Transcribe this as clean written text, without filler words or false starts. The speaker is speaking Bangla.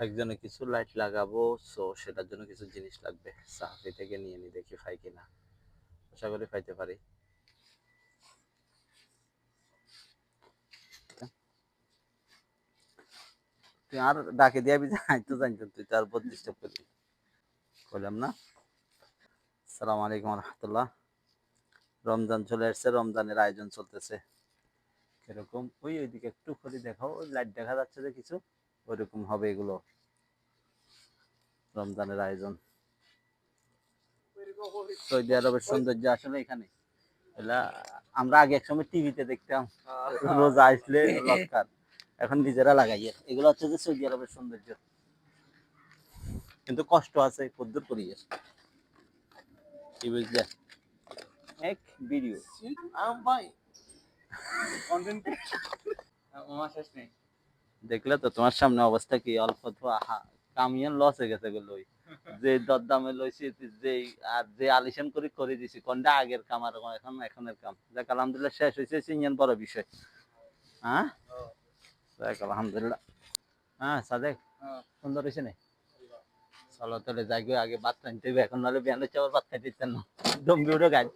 একজনে কিছু লাইট লাগাবো, সো সেটার জন্য কিছু জিনিস লাগবে। সাফি থেকে নিয়ে নি, দেখি পাই কিনা। আশা করি পাইতে পারি। তুই আর ডাকে দিয়াবি যে তো জানতেন, তুই তার উপর ডিস্টার্ব করবি। বললাম না। আসসালামু আলাইকুম রহমতুল্লাহ। রমজান চলে আসছে, রমজানের আয়োজন চলতেছে। এরকম ওইদিকে একটু করে দেখাও, ওই লাইট দেখা যাচ্ছে যে কিছু, ওইরকম হবে এগুলো রমজানের আয়োজন। সৌদি আরবের সৌন্দর্য আসলে এখানে। এলা আমরা আগে এক সময় টিভিতে দেখতাম, রোজা আসলে লটকার। এখন নিজেরা লাগাইয়ে, এগুলো হচ্ছে যে সৌদি আরবের সৌন্দর্য। কিন্তু কষ্ট আছে, কদ্দুর করি কি বুঝলে। এক ভিডিও ভাই কন্টেন্ট দেখলে তো তোমার সামনে অবস্থা কি, অল্প তো আহা কামিয়ান লস হয়ে গেছে গুলো। যে দরদামে লইছি, যে আর যে আলিশান করে করে দিছি, কোনটা আগের কাম আর এখন এখনের কাম। দেখ আলহামদুলিল্লাহ শেষ হয়েছে, সিনিয়ন বড় বিষয়। হ্যাঁ দেখ আলহামদুলিল্লাহ। হ্যাঁ সাদেক সুন্দর হয়েছে না। চলো তাহলে যাই আগে ভাত খাইতে হবে এখন, নাহলে বিয়ানের চাওয়ার ভাত খাইতে ইচ্ছা না, দমবি উঠে গাছ।